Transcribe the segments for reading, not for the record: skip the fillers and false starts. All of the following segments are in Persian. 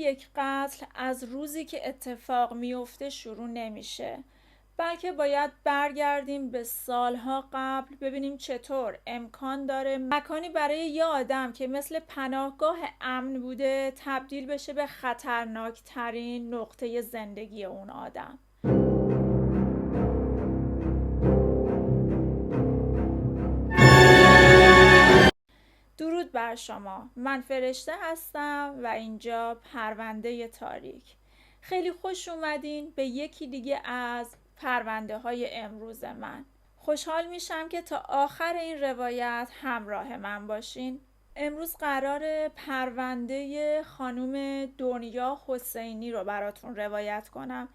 یک قتل از روزی که اتفاق میفته شروع نمیشه، بلکه باید برگردیم به سالها قبل ببینیم چطور امکان داره مکانی برای یه آدم که مثل پناهگاه امن بوده تبدیل بشه به خطرناک ترین نقطه زندگی اون آدم. درود بر شما، من فرشته هستم و اینجا پرونده تاریک. خیلی خوش اومدین به یکی دیگه از پرونده های امروز من. خوشحال میشم که تا آخر این روایت همراه من باشین. امروز قرار پرونده خانم دنیا حسینی رو براتون روایت کنم.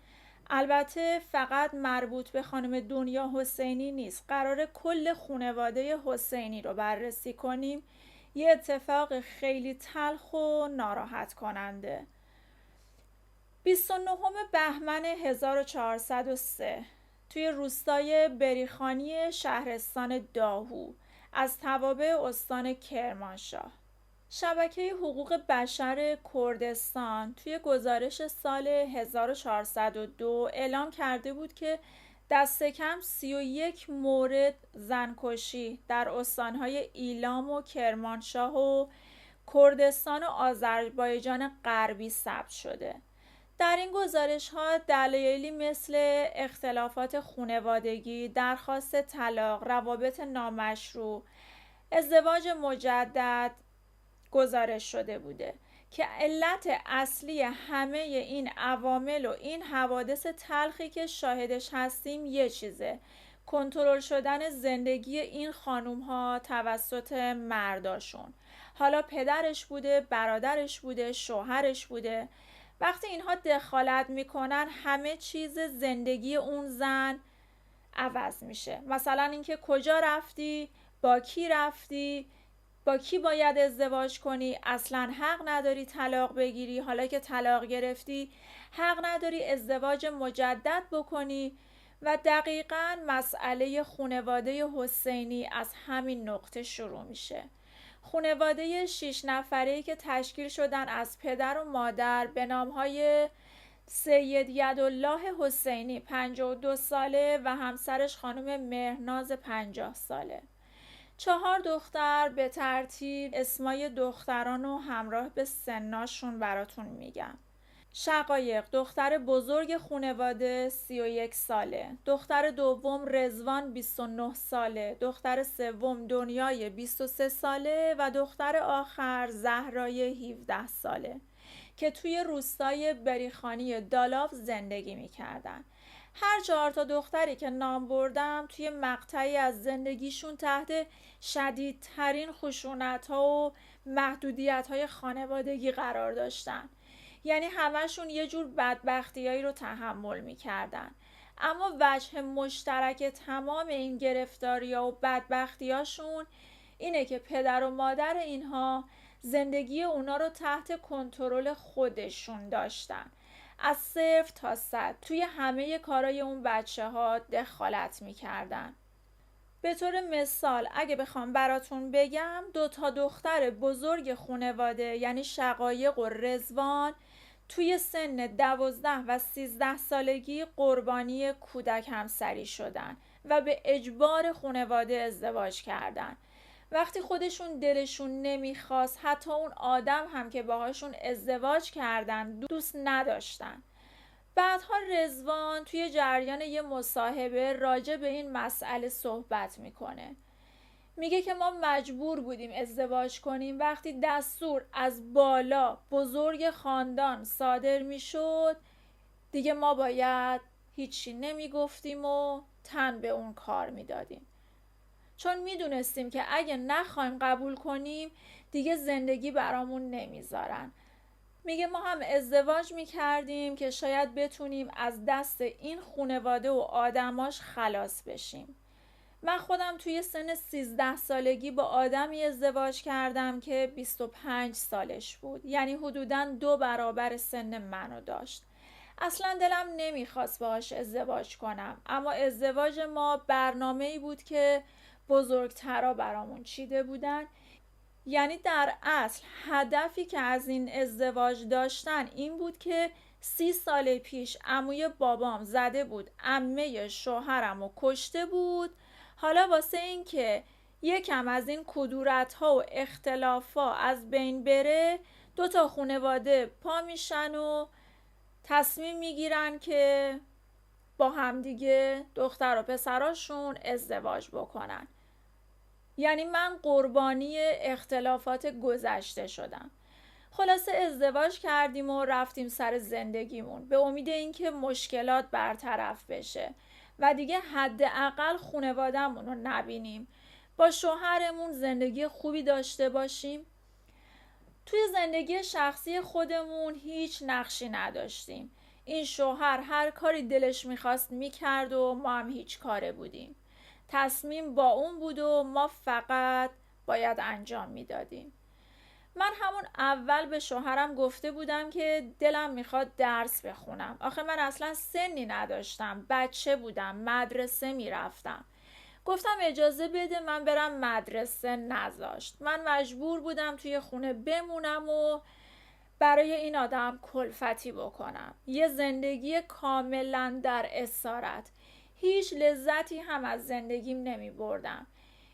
البته فقط مربوط به خانم دنیا حسینی نیست، قرار کل خانواده حسینی رو بررسی کنیم. یه اتفاق خیلی تلخ و ناراحت کننده. 29 بهمن 1403 توی روستای بریخانی شهرستان داهو از توابع استان کرمانشاه، شبکه حقوق بشر کردستان توی گزارش سال 1402 اعلام کرده بود که دست کم 31 مورد زنکشی در استانهای ایلام و کرمانشاه و کردستان و آذربایجان غربی ثبت شده. در این گزارش ها دلایلی مثل اختلافات خانوادگی، درخواست طلاق، روابط نامشروع، ازدواج مجدد گزارش شده بوده که علت اصلی همه این عوامل و این حوادث تلخی که شاهدش هستیم یه چیزه: کنترل شدن زندگی این خانوم ها توسط مرداشون. حالا پدرش بوده، برادرش بوده، شوهرش بوده. وقتی اینها دخالت میکنن همه چیز زندگی اون زن عوض میشه. مثلا اینکه کجا رفتی، با کی رفتی، با کی باید ازدواج کنی، اصلا حق نداری طلاق بگیری، حالا که طلاق گرفتی حق نداری ازدواج مجدد بکنی. و دقیقاً مسئله خانواده حسینی از همین نقطه شروع میشه. خانواده 6 نفره‌ای که تشکیل شدن از پدر و مادر به نامهای سید یدالله حسینی 52 ساله و همسرش خانم مهرناز 50 ساله. 4 دختر به ترتیب اسمای دختران و همراه به سناشون براتون میگم. شقایق: دختر بزرگ خانواده 31 ساله، دختر دوم رضوان 29 ساله، دختر سوم دنیای 23 ساله و دختر آخر زهرای 17 ساله که توی روستای بریخانی دالاف زندگی میکردن. هر 4 تا دختری که نام بردم توی مقطعی از زندگیشون تحت شدیدترین خشونت‌ها و محدودیت‌های خانوادگی قرار داشتن. یعنی همشون یه جور بدبختیایی رو تحمل میکردن. اما وجه مشترک تمام این گرفتاری‌ها و بدبختیاشون اینه که پدر و مادر اینها زندگی اونا رو تحت کنترل خودشون داشتن. از 0 تا 100 توی همه کارای اون بچه ها دخالت میکردن. به طور مثال اگه بخوام براتون بگم، 2 تا دختر بزرگ خانواده یعنی شقایق و رضوان توی سن 12 و 13 سالگی قربانی کودک همسری شدن و به اجبار خانواده ازدواج کردن. وقتی خودشون دلشون نمیخواست، حتی اون آدم هم که باهاشون ازدواج کردن دوست نداشتن. بعدها رضوان توی جریان یه مصاحبه راجع به این مسئله صحبت میکنه. میگه که ما مجبور بودیم ازدواج کنیم. وقتی دستور از بالا بزرگ خاندان صادر میشد دیگه ما باید هیچی نمیگفتیم و تن به اون کار میدادیم، چون میدونستیم که اگه نخوایم قبول کنیم دیگه زندگی برامون نمیذارن. میگه ما هم ازدواج میکردیم که شاید بتونیم از دست این خانواده و آدماش خلاص بشیم. من خودم توی سن 13 سالگی با آدمی ازدواج کردم که 25 سالش بود، یعنی حدوداً 2 برابر سن منو داشت. اصلا دلم نمیخواست باهاش ازدواج کنم، اما ازدواج ما برنامه‌ای بود که بزرگترا برامون چیده بودن. یعنی در اصل هدفی که از این ازدواج داشتن این بود که 30 سال پیش عموی بابام زده بود عمه شوهرم رو کشته بود. حالا واسه این که یکم از این کدورت ها و اختلاف ها از بین بره، 2 تا خانواده پا میشن و تصمیم میگیرن که با همدیگه دختر و پسراشون ازدواج بکنن. یعنی من قربانی اختلافات گذشته شدم. خلاصه ازدواج کردیم و رفتیم سر زندگیمون به امید اینکه مشکلات برطرف بشه و دیگه حداقل خانواده‌مون رو نبینیم، با شوهرمون زندگی خوبی داشته باشیم. توی زندگی شخصی خودمون هیچ نقشی نداشتیم. این شوهر هر کاری دلش میخواست میکرد و ما هم هیچ کاره بودیم. تصمیم با اون بود و ما فقط باید انجام میدادیم. من همون اول به شوهرم گفته بودم که دلم میخواد درس بخونم. آخه من اصلا سنی نداشتم، بچه بودم، مدرسه میرفتم. گفتم اجازه بده من برم مدرسه، نذاشت. من مجبور بودم توی خونه بمونم و برای این آدم کلفتی بکنم. یه زندگی کاملا در اسارت. هیچ لذتی هم از زندگیم نمی بردم.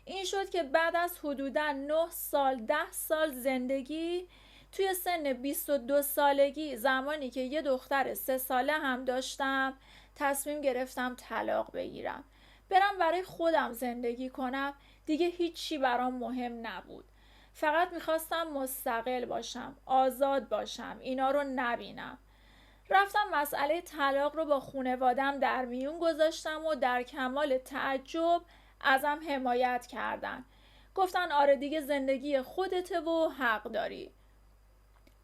این شد که بعد از حدوداً 9 سال 10 سال زندگی، توی سن 22 سالگی، زمانی که یه دختر 3 ساله هم داشتم، تصمیم گرفتم طلاق بگیرم، برم برای خودم زندگی کنم. دیگه هیچی برام مهم نبود. فقط میخواستم مستقل باشم، آزاد باشم، اینا رو نبینم. رفتم مسئله طلاق رو با خانوادم در میون گذاشتم و در کمال تعجب ازم حمایت کردن. گفتن آره دیگه زندگی خودته و حق داری.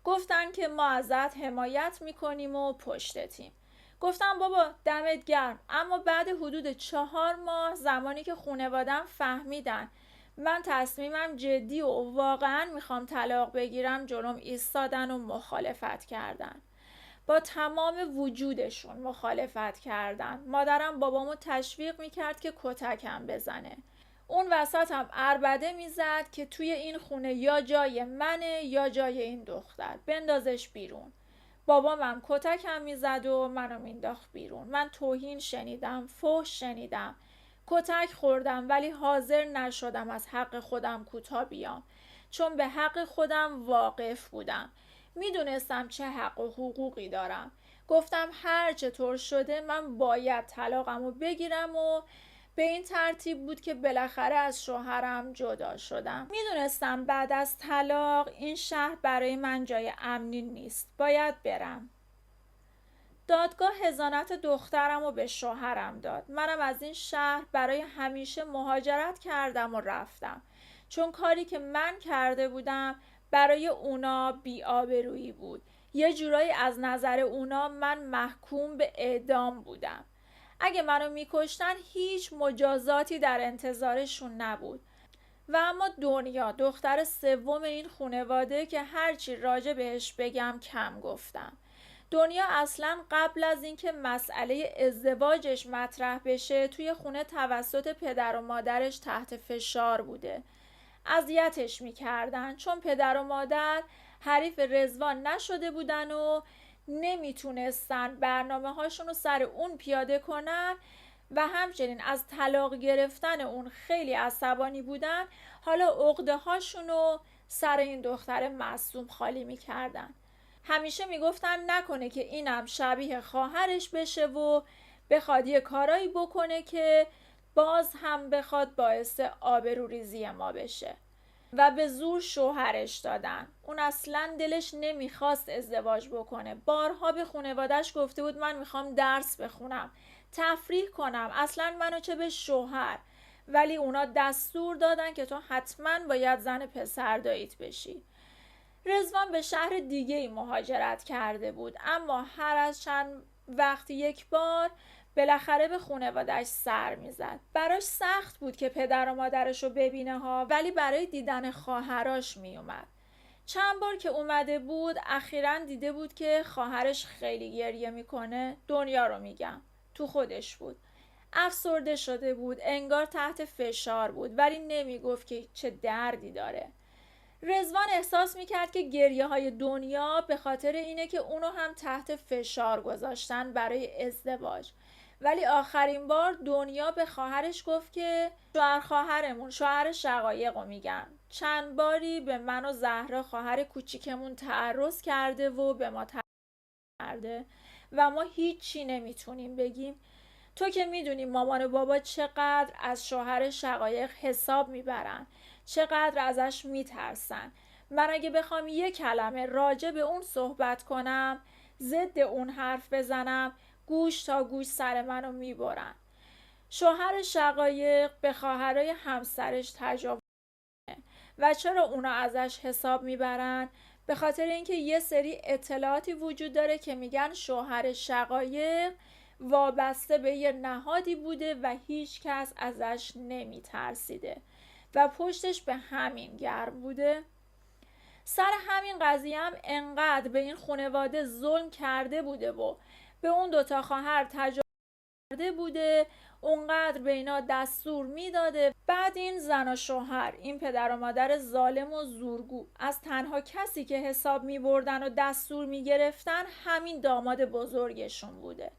گفتن که ما ازت حمایت میکنیم و پشتتیم. گفتم بابا دمت گرم، اما بعد حدود 4 ماه، زمانی که خانوادم فهمیدن من تصمیمم جدی و واقعا میخوام طلاق بگیرم، جلوم ایستادن و مخالفت کردن. با تمام وجودشون مخالفت کردن. مادرم بابامو تشویق میکرد که کتکم بزنه. اون وسط هم عربده میزد که توی این خونه یا جای منه یا جای این دختر، بندازش بیرون. بابامم کتکم میزد و منو مینداخت بیرون. من توهین شنیدم، فحش شنیدم، کتک خوردم، ولی حاضر نشدم از حق خودم کوتاه بیام، چون به حق خودم واقف بودم. میدونستم چه حق و حقوقی دارم. گفتم هر چطور شده من باید طلاقمو بگیرم و به این ترتیب بود که بالاخره از شوهرم جدا شدم. میدونستم بعد از طلاق این شهر برای من جای امنی نیست. باید برم. دادگاه حضانت دخترم رو به شوهرم داد. منم از این شهر برای همیشه مهاجرت کردم و رفتم، چون کاری که من کرده بودم برای اونا بی‌آبرویی بود. یه جورایی از نظر اونا من محکوم به اعدام بودم. اگه منو میکشتن هیچ مجازاتی در انتظارشون نبود. و اما دنیا، دختر سوم این خانواده که هرچی راجع بهش بگم کم گفتم. دنیا اصلا قبل از اینکه مسئله ازدواجش مطرح بشه توی خونه توسط پدر و مادرش تحت فشار بوده. اذیتش میکردن چون پدر و مادر حریف رضوان نشده بودن و نمیتونستن برنامه هاشون رو سر اون پیاده کنن و همچنین از طلاق گرفتن اون خیلی عصبانی بودن. حالا عقده هاشون رو سر این دختر معصوم خالی میکردن. همیشه میگفتن نکنه که اینم شبیه خواهرش بشه و بخواد یه کارایی بکنه که باز هم بخواد باعث آبروریزی ما بشه. و به زور شوهرش دادن. اون اصلا دلش نمیخواست ازدواج بکنه. بارها به خانواده‌اش گفته بود من میخوام درس بخونم، تفریح کنم، اصلا منو چه به شوهر. ولی اونا دستور دادن که تو حتما باید زن پسر داییت بشی. رضوان به شهر دیگه ای مهاجرت کرده بود، اما هر از چند وقت یک بار بالاخره به خانواده‌اش سر میزد. براش سخت بود که پدر و مادرش رو ببینه ها، ولی برای دیدن خواهراش میومد. چند بار که اومده بود اخیراً دیده بود که خواهرش خیلی گریه میکنه. دنیا رو میگم، تو خودش بود. افسرده شده بود، انگار تحت فشار بود، ولی نمیگفت که چه دردی داره. رضوان احساس میکرد که گریه های دنیا به خاطر اینه که اونو هم تحت فشار گذاشتن برای ازدواج. ولی آخرین بار دنیا به خواهرش گفت که شوهر خواهرمون، شوهر شقایقو میگن، چند باری به من و زهرا خواهر کوچیکمون تعرض کرده و به ما کرده و ما هیچی نمیتونیم بگیم. تو که میدونی مامان و بابا چقدر از شوهر شقایق حساب میبرن، چقدر ازش میترسن. من اگه بخوام یه کلمه راجع به اون صحبت کنم، ضد اون حرف بزنم، گوش تا گوش سر منو میبرن. شوهر شقایق به خواهرای همسرش تجاوز و چرا اونا ازش حساب میبرن؟ به خاطر اینکه یه سری اطلاعاتی وجود داره که میگن شوهر شقایق وابسته به یه نهادی بوده و هیچ کس ازش نمیترسیده و پشتش به همین گرم بوده. سر همین قضیه هم انقدر به این خانواده ظلم کرده بوده و به اون دوتا خواهر تجاوز کرده بوده، اونقدر به اینا دستور میداده. بعد این زن و شوهر، این پدر و مادر ظالم و زورگو، از تنها کسی که حساب میبردن و دستور میگرفتن همین داماد بزرگشون بوده.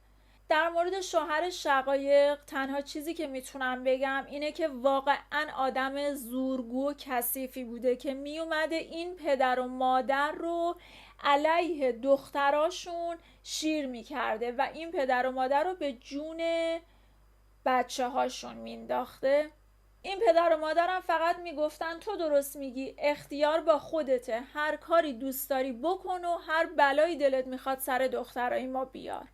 در مورد شوهر شقایق تنها چیزی که میتونم بگم اینه که واقعا آدم زورگو و کثیفی بوده که میومده این پدر و مادر رو علیه دختراشون شیر میکرده و این پدر و مادر رو به جون بچه هاشون مینداخته. این پدر و مادرم فقط میگفتن تو درست میگی، اختیار با خودته، هر کاری دوست داری بکن و هر بلایی دلت میخواد سر دخترای ما بیار.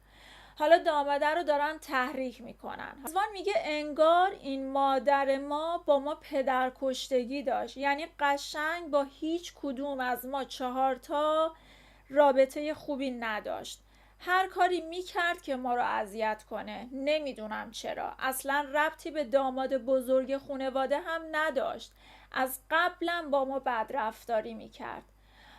حالا داماده رو دارن تحریک میکنن. رضوان میگه انگار این مادر ما با ما پدر کشتگی داشت، یعنی قشنگ با هیچ کدوم از ما 4 رابطه خوبی نداشت. هر کاری میکرد که ما رو اذیت کنه، نمیدونم چرا. اصلا ربطی به داماد بزرگ خانواده هم نداشت، از قبلم با ما بدرفتاری میکرد.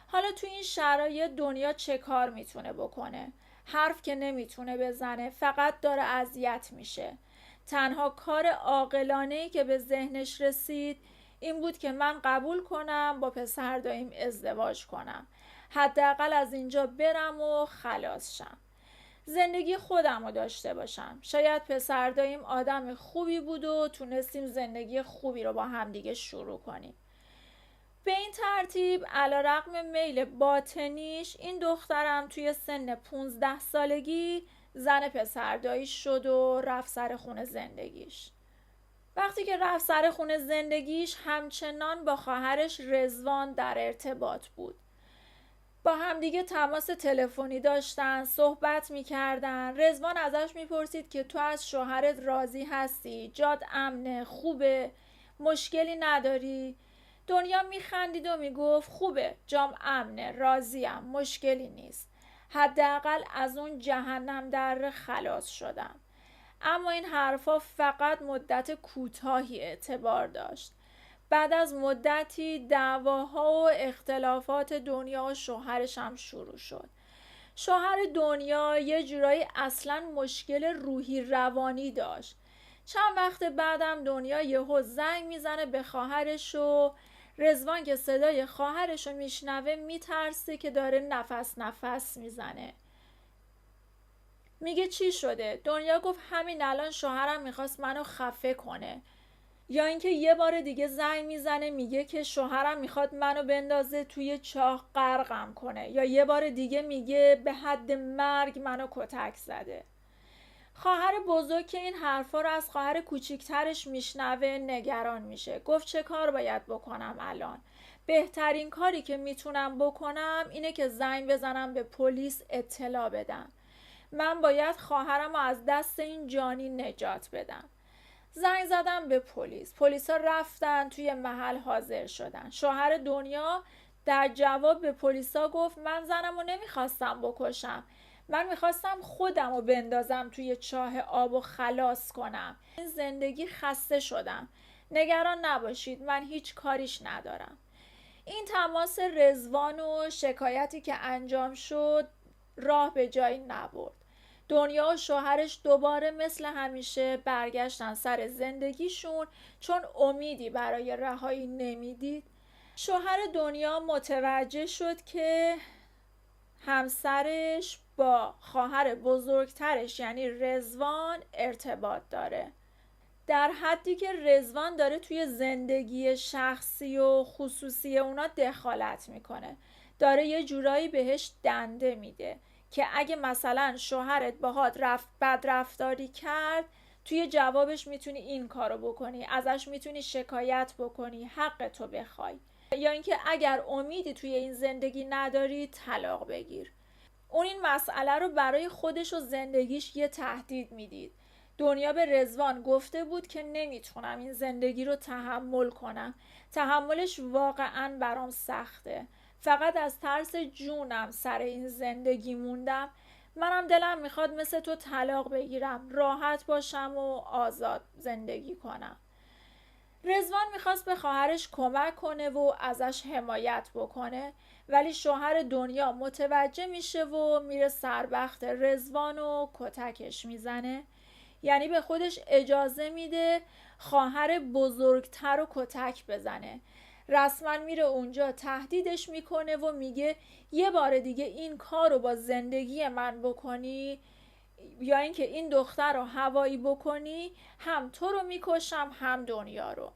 حالا تو این شرایط دنیا چه کار میتونه بکنه؟ حرف که نمیتونه بزنه، فقط داره اذیت میشه. تنها کار عاقلانه‌ای که به ذهنش رسید این بود که من قبول کنم با پسر داییم ازدواج کنم، حداقل از اینجا برم و خلاص شم، زندگی خودم رو داشته باشم. شاید پسر داییم آدم خوبی بود و تونستیم زندگی خوبی رو با هم دیگه شروع کنیم. به این ترتیب علیرغم میل باطنیش این دخترم توی سن 15 سالگی زن پسردایی شد و رفت سر خونه زندگیش. وقتی که رفت سر خونه زندگیش همچنان با خواهرش رضوان در ارتباط بود. با همدیگه تماس تلفنی داشتن، صحبت میکردن. رضوان ازش میپرسید که تو از شوهرت راضی هستی؟ جاد امنه؟ خوبه؟ مشکلی نداری؟ دنیا میخندید و میگفت خوبه، جام امنه، راضیم، مشکلی نیست، حداقل از اون جهنم در خلاص شدم. اما این حرفا فقط مدت کوتاهی اعتبار داشت. بعد از مدتی دعواها و اختلافات دنیا و شوهرش هم شروع شد. شوهر دنیا یه جورایی اصلا مشکل روحی روانی داشت. چند وقت بعدم دنیا یهو زنگ میزنه به خواهرش و رضوان که صدای خواهرش رو میشنوه میترسه که داره نفس نفس میزنه. میگه چی شده؟ دنیا گفت همین الان شوهرم میخواست منو خفه کنه. یا اینکه یه بار دیگه زنگ میزنه میگه که شوهرم میخواد منو بندازه توی چاه غرقم کنه. یا یه بار دیگه میگه به حد مرگ منو کتک زده. خواهر بزرگ که این حرفا رو از خواهر کوچیکترش میشنوه نگران میشه. گفت چه کار باید بکنم الان؟ بهترین کاری که میتونم بکنم اینه که زنگ بزنم به پلیس اطلاع بدم. من باید خواهرم رو از دست این جانی نجات بدم. زنگ زدم به پلیس. پلیسا رفتن توی محل حاضر شدن. شوهر دنیا در جواب به پلیسا گفت من زنم رو نمیخواستم بکشم، من میخواستم خودم رو بندازم توی چاه آب و خلاص کنم. این زندگی خسته شدم. نگران نباشید، من هیچ کاریش ندارم. این تماس رضوان و شکایتی که انجام شد راه به جایی نبرد. دنیا و شوهرش دوباره مثل همیشه برگشتن سر زندگیشون چون امیدی برای رهایی نمیدید. شوهر دنیا متوجه شد که همسرش با خواهر بزرگترش یعنی رضوان ارتباط داره، در حدی که رضوان داره توی زندگی شخصی و خصوصی اونا دخالت میکنه، داره یه جورایی بهش دنده میده که اگه مثلا شوهرت باهات بد رفتاری کرد، توی جوابش میتونی این کارو بکنی، ازش میتونی شکایت بکنی، حق تو بخوای، یا اینکه اگر امیدی توی این زندگی نداری طلاق بگیر. اون این مسئله رو برای خودش و زندگیش یه تهدید میدید. دنیا به رضوان گفته بود که نمیتونم این زندگی رو تحمل کنم، تحملش واقعا برام سخته، فقط از ترس جونم سر این زندگی موندم. منم دلم میخواد مثل تو طلاق بگیرم، راحت باشم و آزاد زندگی کنم. رضوان میخواست به خواهرش کمک کنه و ازش حمایت بکنه، ولی شوهر دنیا متوجه میشه و میره سر وقت رضوان و کتکش میزنه. یعنی به خودش اجازه میده خواهر بزرگتر رو کتک بزنه. رسما میره اونجا تهدیدش میکنه و میگه یه بار دیگه این کار رو با زندگی من بکنی یا اینکه این دختر رو هوایی بکنی، هم تو رو میکشم هم دنیا رو.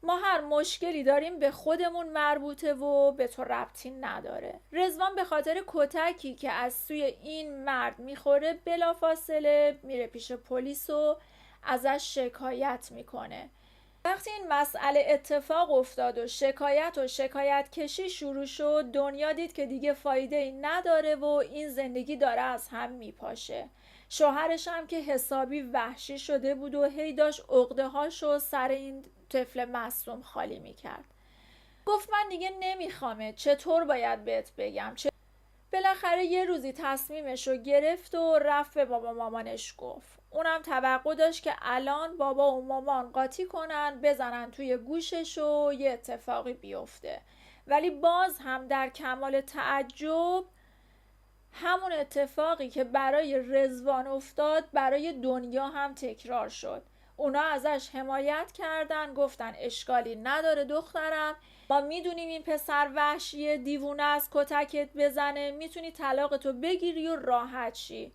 ما هر مشکلی داریم به خودمون مربوطه و به تو ربطی نداره. رضوان به خاطر کتکی که از سوی این مرد میخوره بلافاصله میره پیش پلیس و ازش شکایت میکنه. وقتی این مسئله اتفاق افتاد و شکایت کشی شروع شد، دنیا دید که دیگه فایده ای نداره و این زندگی داره از هم میپاشه. شوهرش هم که حسابی وحشی شده بود و هی داشت عقده هاشو سر این طفل معصوم خالی میکرد. گفت من دیگه نمیخوامه، چطور باید بهت بگم؟ بالاخره یه روزی تصمیمشو گرفت و رفت به بابا مامانش گفت. اونم توقع داشت که الان بابا و مامان قاطی کنن، بزنن توی گوشش و یه اتفاقی بیفته. ولی باز هم در کمال تعجب همون اتفاقی که برای رضوان افتاد برای دنیا هم تکرار شد. اونا ازش حمایت کردن، گفتن اشکالی نداره دخترم، ما میدونیم این پسر وحشیه، دیوونه است، کتکت بزنه، میتونی طلاقتو بگیری و راحت شی.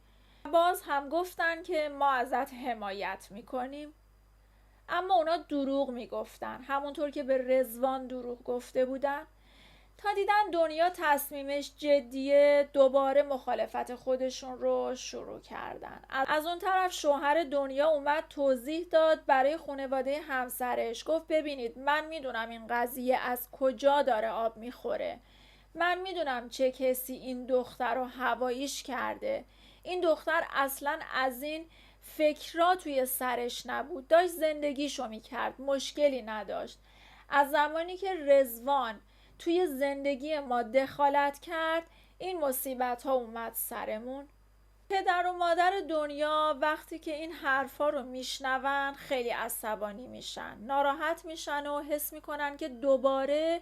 باز هم گفتن که ما ازت حمایت میکنیم. اما اونا دروغ میگفتن، همونطور که به رضوان دروغ گفته بودن. تا دیدن دنیا تصمیمش جدیه، دوباره مخالفت خودشون رو شروع کردن. از اون طرف شوهر دنیا اومد توضیح داد برای خانواده همسرش. گفت ببینید من میدونم این قضیه از کجا داره آب میخوره، من میدونم چه کسی این دختر رو هواییش کرده. این دختر اصلا از این فکرها توی سرش نبود، داشت زندگیشو میکرد، مشکلی نداشت. از زمانی که رضوان توی زندگی ما دخالت کرد این مصیبت ها اومد سرمون. پدر و مادر دنیا وقتی که این حرفا رو میشنون خیلی عصبانی میشن، ناراحت میشن و حس میکنن که دوباره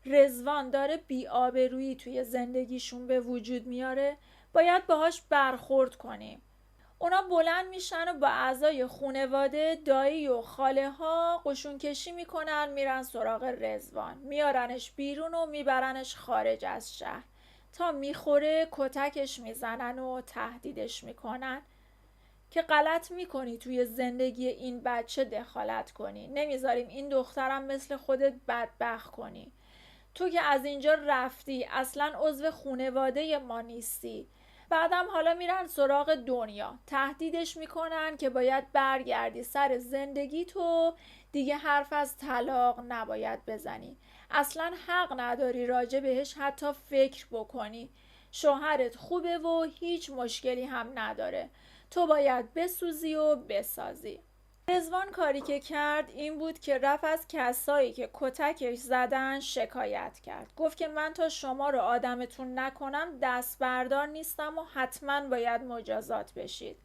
رضوان داره بی‌آبرویی توی زندگیشون به وجود میاره، باید باهاش برخورد کنیم. اونا بلند میشن و با اعضای خانواده، دایی و خاله ها قشون کشی میکنن، میرن سراغ رضوان، میارنش بیرون و میبرنش خارج از شهر. تا میخوره کتکش میزنن و تهدیدش میکنن که غلط میکنی توی زندگی این بچه دخالت کنی، نمیذاریم این دخترم مثل خودت بدبخت کنی. تو که از اینجا رفتی اصلا عضو خانواده ما نیستی. بعدم حالا میرن سراغ دنیا، تهدیدش میکنن که باید برگردی سر زندگی، تو دیگه حرف از طلاق نباید بزنی، اصلا حق نداری راجع بهش حتی فکر بکنی، شوهرت خوبه و هیچ مشکلی هم نداره، تو باید بسوزی و بسازی. رضوان کاری که کرد این بود که رفت از کسایی که کتکش زدن شکایت کرد. گفت که من تا شما رو آدمتون نکنم دست بردار نیستم و حتما باید مجازات بشید.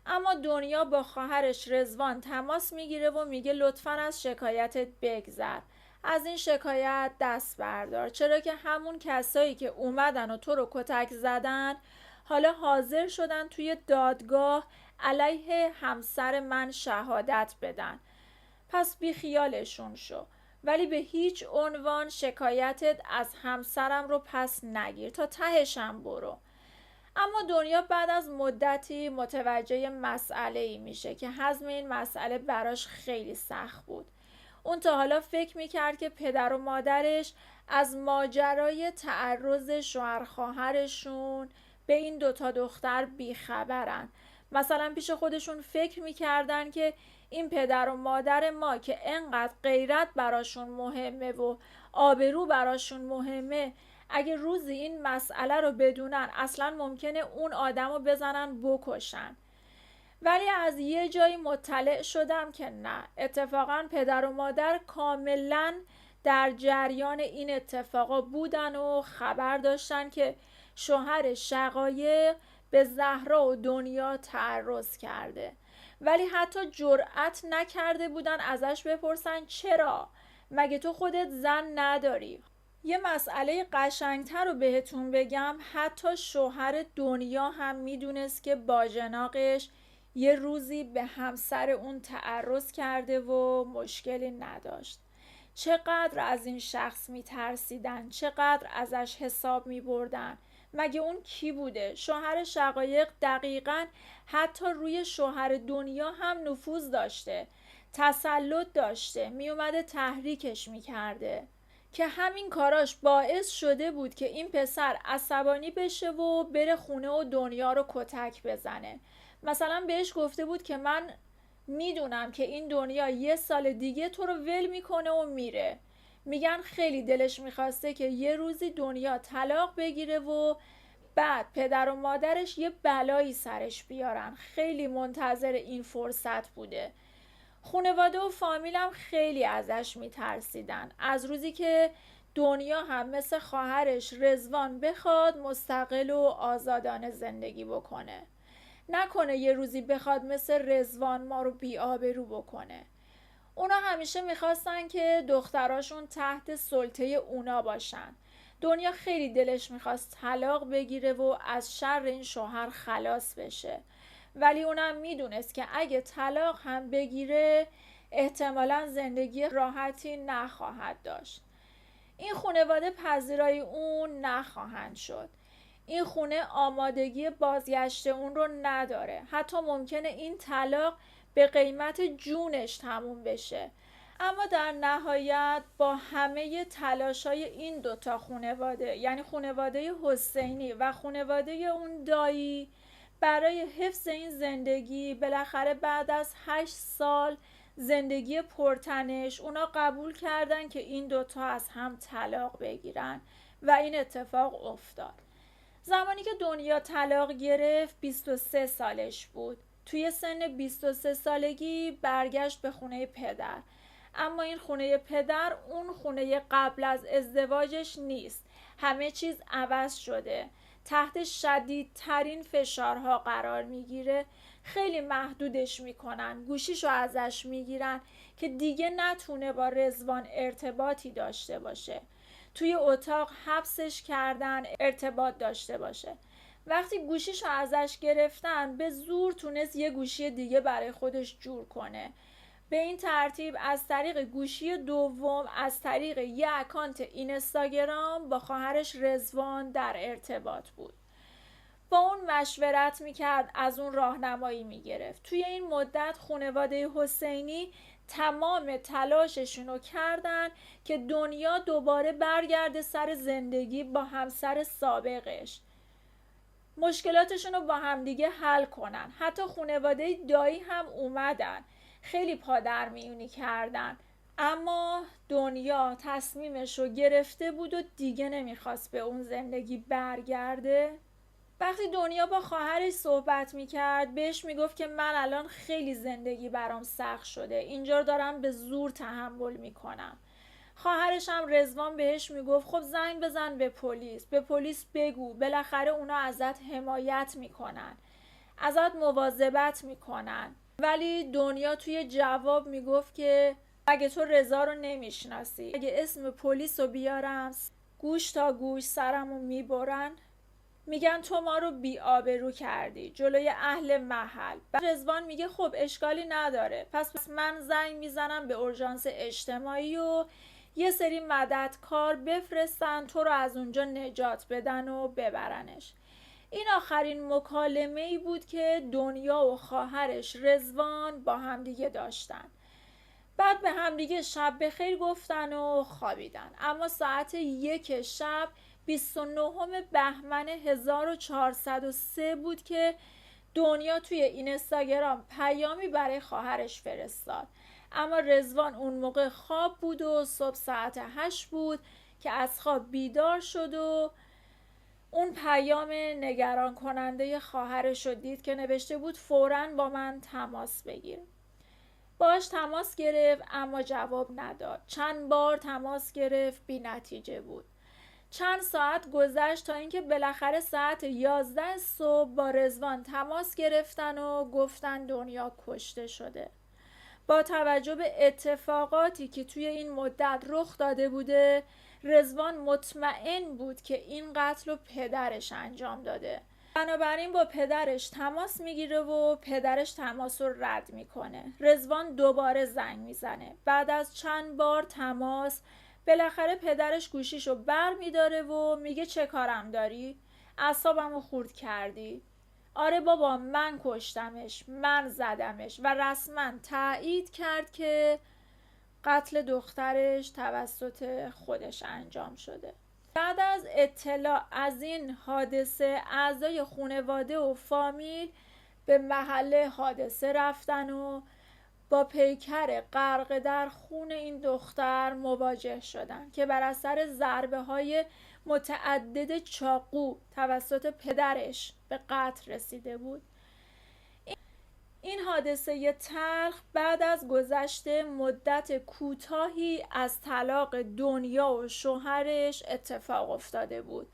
اما دنیا با خواهرش رضوان تماس میگیره و میگه لطفاً از شکایتت بگذر، از این شکایت دست بردار، چرا که همون کسایی که اومدن و تو رو کتک زدن حالا حاضر شدن توی دادگاه علیه همسر من شهادت بدن، پس بی خیالشون شو. ولی به هیچ عنوان شکایتت از همسرم رو پس نگیر، تا تهشم برو. اما دنیا بعد از مدتی متوجه مسئله‌ای میشه که هضم این مسئله براش خیلی سخت بود. اون تا حالا فکر میکرد که پدر و مادرش از ماجرای تعرض شوهر خواهرشون به این دوتا دختر بیخبرن. مثلا پیش خودشون فکر میکردن که این پدر و مادر ما که انقدر غیرت براشون مهمه و آبرو براشون مهمه، اگه روزی این مسئله رو بدونن اصلا ممکنه اون آدم رو بزنن بکشن. ولی از یه جایی مطلع شدم که نه، اتفاقا پدر و مادر کاملا در جریان این اتفاقا بودن و خبر داشتن که شوهر شقایق به زهرا و دنیا تعرض کرده، ولی حتی جرأت نکرده بودن ازش بپرسن چرا؟ مگه تو خودت زن نداری؟ یه مسئله قشنگتر رو بهتون بگم، حتی شوهر دنیا هم میدونست که باجناقش یه روزی به همسر اون تعرض کرده و مشکلی نداشت. چقدر از این شخص میترسیدن، چقدر ازش حساب میبردن. مگه اون کی بوده؟ شوهر شقایق دقیقاً حتی روی شوهر دنیا هم نفوذ داشته، تسلط داشته، میومده تحریکش میکرده که همین کاراش باعث شده بود که این پسر عصبانی بشه و بره خونه و دنیا رو کتک بزنه. مثلا بهش گفته بود که من میدونم که این دنیا 1 سال دیگه تو رو ول میکنه و میره. میگن خیلی دلش میخواسته که یه روزی دنیا طلاق بگیره و بعد پدر و مادرش یه بلایی سرش بیارن. خیلی منتظر این فرصت بوده. خانواده و فامیلم خیلی ازش میترسیدن، از روزی که دنیا هم مثل خواهرش رضوان بخواد مستقل و آزادانه زندگی بکنه. نکنه یه روزی بخواد مثل رضوان ما رو بی‌آبرو بکنه. اونا همیشه میخواستن که دختراشون تحت سلطه اونا باشن. دنیا خیلی دلش میخواست طلاق بگیره و از شر این شوهر خلاص بشه، ولی اونم میدونست که اگه طلاق هم بگیره احتمالاً زندگی راحتی نخواهد داشت. این خانواده پذیرای اون نخواهند شد. این خونه آمادگی بازگشت اون رو نداره. حتی ممکنه این طلاق به قیمت جونش تموم بشه. اما در نهایت با همه تلاشای این دوتا خانواده، یعنی خانواده حسینی و خانواده اون دایی، برای حفظ این زندگی بالاخره بعد از 8 سال زندگی پرتنش اونا قبول کردن که این دوتا از هم طلاق بگیرن و این اتفاق افتاد. زمانی که دنیا طلاق گرفت 23 سالش بود. توی سن 23 سالگی برگشت به خونه پدر. اما این خونه پدر اون خونه قبل از ازدواجش نیست. همه چیز عوض شده. تحت شدیدترین فشارها قرار میگیره. خیلی محدودش میکنن، گوشیشو ازش میگیرن که دیگه نتونه با رضوان ارتباطی داشته باشه. توی اتاق حبسش کردن، ارتباط داشته باشه. وقتی گوشیشو ازش گرفتن به زور تونست یه گوشی دیگه برای خودش جور کنه. به این ترتیب از طریق گوشی دوم، از طریق یه اکانت اینستاگرام با خواهرش رضوان در ارتباط بود. با اون مشورت میکرد، از اون راهنمایی میگرفت. توی این مدت خانواده حسینی تمام تلاششونو کردن که دنیا دوباره برگرده سر زندگی با همسر سابقش، مشکلاتشونو با همدیگه حل کنن. حتی خانواده دایی هم اومدن، خیلی پادرمیونی کردن، اما دنیا تصمیمشو گرفته بود و دیگه نمیخواست به اون زندگی برگرده. وقتی دنیا با خواهرش صحبت میکرد بهش میگفت که من الان خیلی زندگی برام سخت شده، اینجا رو دارم به زور تحمل میکنم. خواهرش هم رضوان بهش میگفت خب زنگ بزن به پلیس بگو، بالاخره اونا ازت حمایت میکنن، ازت مواظبت میکنن. ولی دنیا توی جواب میگفت که اگه تو رضا رو نمیشناسی، اگه اسم پلیس رو بیارم گوش تا گوش سرمو میبرن، میگن تو ما رو بی‌آبرو کردی جلوی اهل محل. رضوان میگه خب اشکالی نداره، پس من زنگ میزنم به اورژانس اجتماعی و یه سری مددکار بفرستن تو رو از اونجا نجات بدن و ببرنش. این آخرین مکالمه‌ای بود که دنیا و خواهرش رضوان با همدیگه داشتن. بعد به همدیگه شب بخیر گفتن و خوابیدن. اما ساعت 1 شب 29 بهمن 1403 بود که دنیا توی اینستاگرام پیامی برای خواهرش فرستاد. اما رضوان اون موقع خواب بود و صبح ساعت 8 بود که از خواب بیدار شد و اون پیام نگران کننده خواهرش رو دید که نوشته بود فوراً با من تماس بگیر. باش تماس گرفت اما جواب نداد. چند بار تماس گرفت، بی نتیجه بود. چند ساعت گذشت تا اینکه بالاخره ساعت 11 صبح با رضوان تماس گرفتن و گفتن دنیا کشته شده. با توجه به اتفاقاتی که توی این مدت رخ داده بوده، رضوان مطمئن بود که این قتل رو پدرش انجام داده. بنابراین با پدرش تماس میگیره و پدرش تماس رو رد میکنه. رضوان دوباره زنگ میزنه. بعد از چند بار تماس بالاخره پدرش گوشیشو بر میداره و میگه چه کارم داری؟ اعصابمو خورد کردی. آره بابا من کشتمش، من زدمش و رسما تایید کرد که قتل دخترش توسط خودش انجام شده. بعد از اطلاع از این حادثه اعضای خانواده و فامیل به محل حادثه رفتن و با پیکر غرق در خون این دختر مواجه شدن که بر اثر ضربه‌های متعدد چاقو توسط پدرش به قتل رسیده بود. این حادثه تلخ بعد از گذشت مدت کوتاهی از طلاق دنیا و شوهرش اتفاق افتاده بود.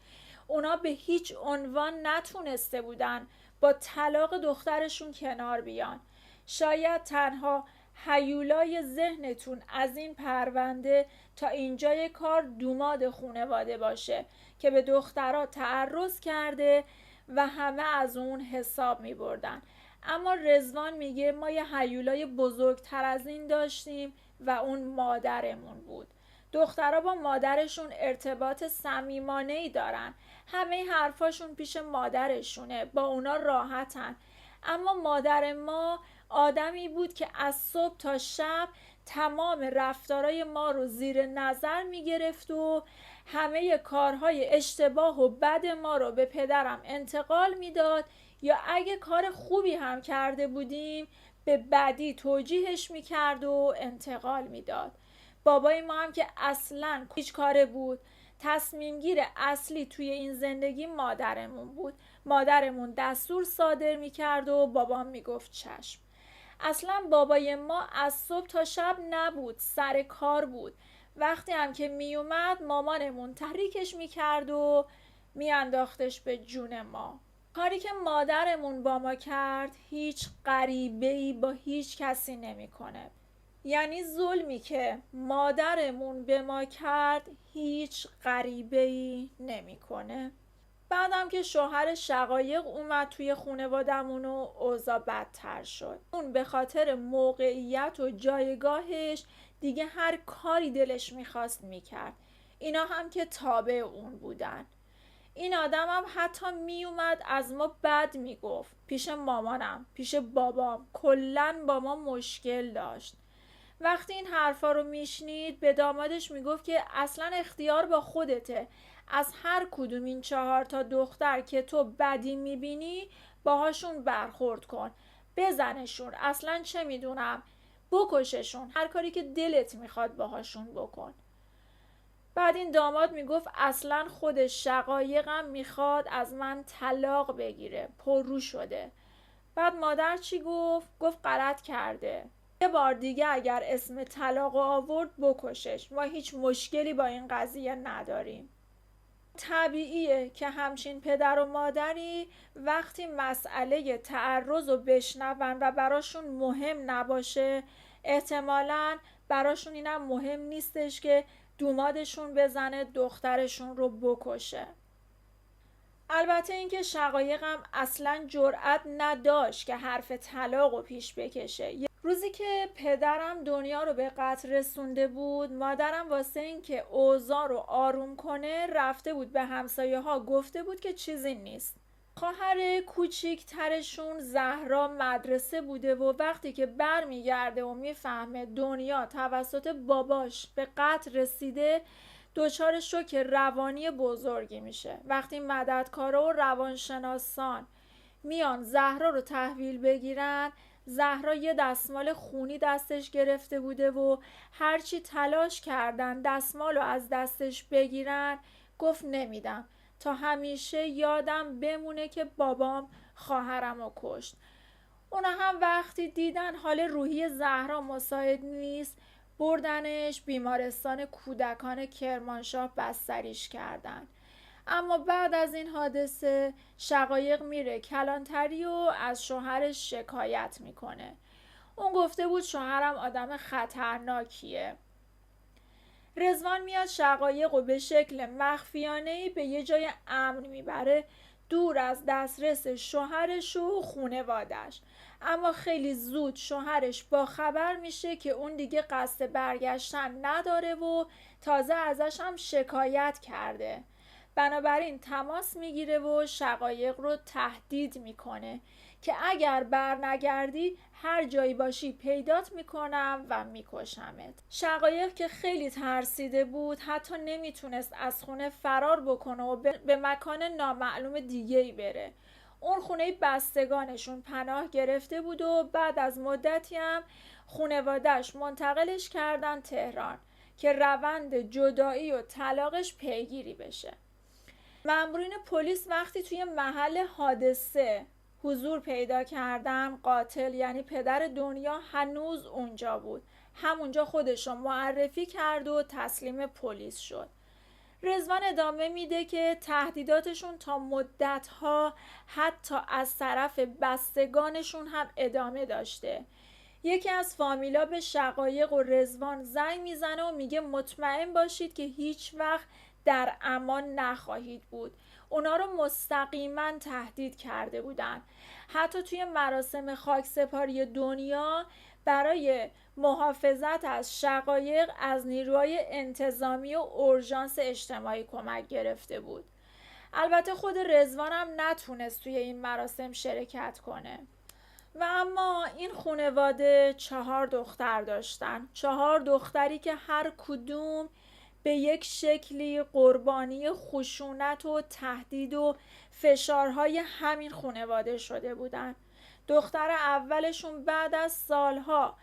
اونا به هیچ عنوان نتونسته بودن با طلاق دخترشون کنار بیان. شاید تنها هیولای ذهنتون از این پرونده تا اینجای کار دوماد خانواده باشه که به دخترها تعرض کرده و همه از اون حساب می بردن. اما رضوان میگه ما یه هیولای بزرگتر از این داشتیم و اون مادرمون بود. دخترها با مادرشون ارتباط صمیمانه‌ای دارن. همه حرفاشون پیش مادرشونه، با اونا راحتن. اما مادر ما آدمی بود که از صبح تا شب تمام رفتارای ما رو زیر نظر میگرفت و همه کارهای اشتباه و بد ما رو به پدرم انتقال میداد، یا اگه کار خوبی هم کرده بودیم به بدی توجیهش میکرد و انتقال میداد. بابای ما هم که اصلاً هیچ کاره بود. تصمیم گیر اصلی توی این زندگی مادرمون بود. مادرمون دستور صادر میکرد و بابام میگفت چشم. اصلا بابای ما از صبح تا شب نبود، سر کار بود. وقتی هم که میومد مامانمون تحریکش میکرد و میانداختش به جون ما. کاری که مادرمون با ما کرد هیچ غریبه‌ای با هیچ کسی نمیکنه. یعنی ظلمی که مادرمون به ما کرد هیچ غریبه‌ای نمیکنه. بعدم که شوهر شقایق اومد توی خانوادمون و اوضاع بدتر شد. اون به خاطر موقعیت و جایگاهش دیگه هر کاری دلش میخواست میکرد. اینا هم که تابع اون بودن. این آدم هم حتی میومد از ما بد میگفت. پیش مامانم، پیش بابام، کلن با ما مشکل داشت. وقتی این حرفا رو میشنید به دامادش میگفت که اصلا اختیار با خودته. از هر کدوم این 4 تا دختر که تو بدی میبینی باهاشون برخورد کن. بزنشون، اصلا چه میدونم، بکششون، هر کاری که دلت میخواد باهاشون بکن. بعد این داماد میگفت اصلا خود شقایقم میخواد از من طلاق بگیره، پررو شده. بعد مادر چی گفت؟ گفت غلط کرده. یه بار دیگه اگر اسم طلاق آورد بکشش. ما هیچ مشکلی با این قضیه نداریم. طبیعیه که همچین پدر و مادری وقتی مسئله تعرض رو بشنون و براشون مهم نباشه، احتمالاً براشون اینم مهم نیستش که دومادشون بزنه دخترشون رو بکشه. البته اینکه شقایقم اصلا جرأت نداشت که حرف طلاق رو پیش بکشه. روزی که پدرم دنیا رو به قتل رسونده بود، مادرم واسه این که اوضاع رو آروم کنه رفته بود به همسایه ها گفته بود که چیزی نیست. خواهر کوچیکترشون زهرا مدرسه بوده و وقتی که برمیگرده و میفهمه دنیا توسط باباش به قتل رسیده، دچار شوک روانی بزرگی میشه. وقتی مددکارا و روانشناسان میان زهرا رو تحویل بگیرن، زهرا یه دستمال خونی دستش گرفته بوده و هرچی تلاش کردن دستمال رو از دستش بگیرن گفت نمیدم تا همیشه یادم بمونه که بابام خواهرم رو کشت. اونا هم وقتی دیدن حال روحی زهرا مساعد نیست، بردنش بیمارستان کودکان کرمانشاه بستریش کردن. اما بعد از این حادثه شقایق میره کلانتری و از شوهرش شکایت میکنه. اون گفته بود شوهرم آدم خطرناکیه. رضوان میاد شقایق و به شکل مخفیانه‌ای به یه جای امن میبره، دور از دسترس شوهرش و خونوادش. اما خیلی زود شوهرش با خبر میشه که اون دیگه قصد برگشتن نداره و تازه ازش هم شکایت کرده. بنابراین تماس میگیره و شقایق رو تهدید میکنه که اگر بر نگردی هر جایی باشی پیدات میکنم و میکشمت. شقایق که خیلی ترسیده بود حتی نمیتونست از خونه فرار بکنه و به مکان نامعلوم دیگه‌ای بره. اون خونه بستگانشون پناه گرفته بود و بعد از مدتی هم خونواده‌اش منتقلش کردن تهران که روند جدایی و طلاقش پیگیری بشه. مامورین پلیس وقتی توی محل حادثه حضور پیدا کردن، قاتل یعنی پدر دنیا هنوز اونجا بود. همونجا خودش رو معرفی کرد و تسلیم پلیس شد. رضوان ادامه میده که تهدیداتشون تا مدت‌ها حتی از طرف بستگانشون هم ادامه داشته. یکی از فامیلا به شقایق و رضوان زنگ میزنه و میگه مطمئن باشید که هیچ وقت در امان نخواهید بود. اونا رو مستقیما تهدید کرده بودن. حتی توی مراسم خاکسپاری دنیا برای محافظت از شقایق از نیروهای انتظامی و اورژانس اجتماعی کمک گرفته بود. البته خود رضوان هم نتونست توی این مراسم شرکت کنه. و اما این خانواده 4 دختر داشتن. 4 دختری که هر کدوم به یک شکلی قربانی خشونت و تهدید و فشارهای همین خانواده شده بودن. دختر اولشون بعد از سالها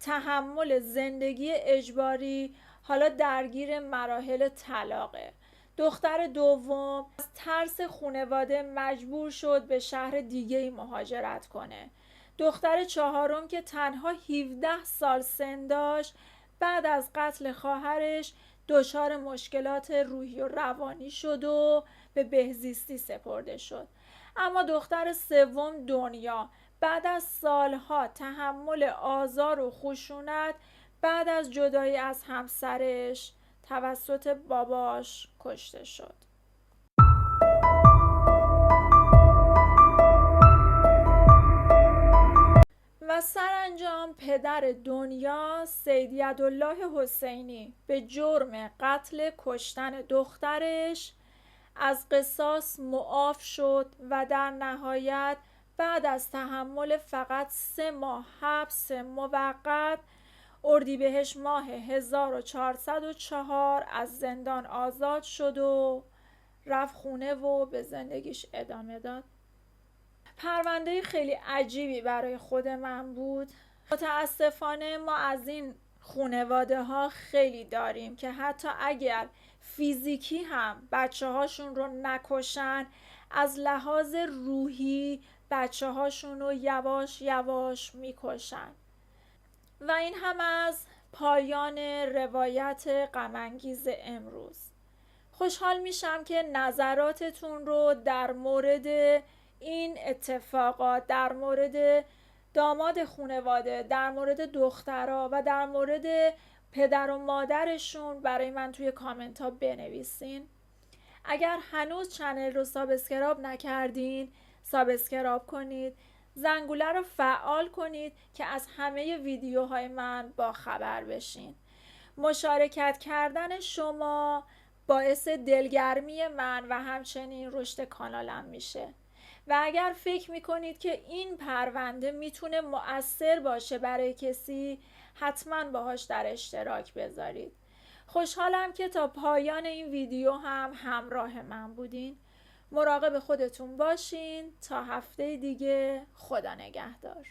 تحمل زندگی اجباری حالا درگیر مراحل طلاقه. دختر دوم از ترس خانواده مجبور شد به شهر دیگه‌ای مهاجرت کنه. دختر چهارم که تنها 17 سال سن داشت بعد از قتل خواهرش دچار مشکلات روحی و روانی شد و به بهزیستی سپرده شد. اما دختر سوم دنیا بعد از سالها تحمل آزار و خشونت بعد از جدایی از همسرش توسط باباش کشته شد. و سرانجام پدر دنیا سیدیدالله حسینی به جرم قتل کشتن دخترش از قصاص معاف شد و در نهایت بعد از تحمل فقط 3 ماه حبس موقت اردیبهشت ماه 1404 از زندان آزاد شد و رفت خونه و به زندگیش ادامه داد. پرونده خیلی عجیبی برای خود من بود. متاسفانه ما از این خانواده ها خیلی داریم که حتی اگر فیزیکی هم بچه هاشون رو نکشن، از لحاظ روحی بچه هاشون رو یواش یواش میکشن. و این هم از پایان روایت غم‌انگیز امروز. خوشحال میشم که نظراتتون رو در مورد این اتفاقات، در مورد داماد خانواده، در مورد دخترها و در مورد پدر و مادرشون برای من توی کامنت ها بنویسین. اگر هنوز چنل رو سابسکرایب نکردین سابسکرایب کنید، زنگوله رو فعال کنید که از همه ویدیوهای من با خبر بشین. مشارکت کردن شما باعث دلگرمی من و همچنین رشد کانالم میشه. و اگر فکر میکنید که این پرونده میتونه مؤثر باشه برای کسی، حتما باهاش در اشتراک بذارید. خوشحالم که تا پایان این ویدیو هم همراه من بودین. مراقب خودتون باشین. تا هفته دیگه، خدا نگهدار.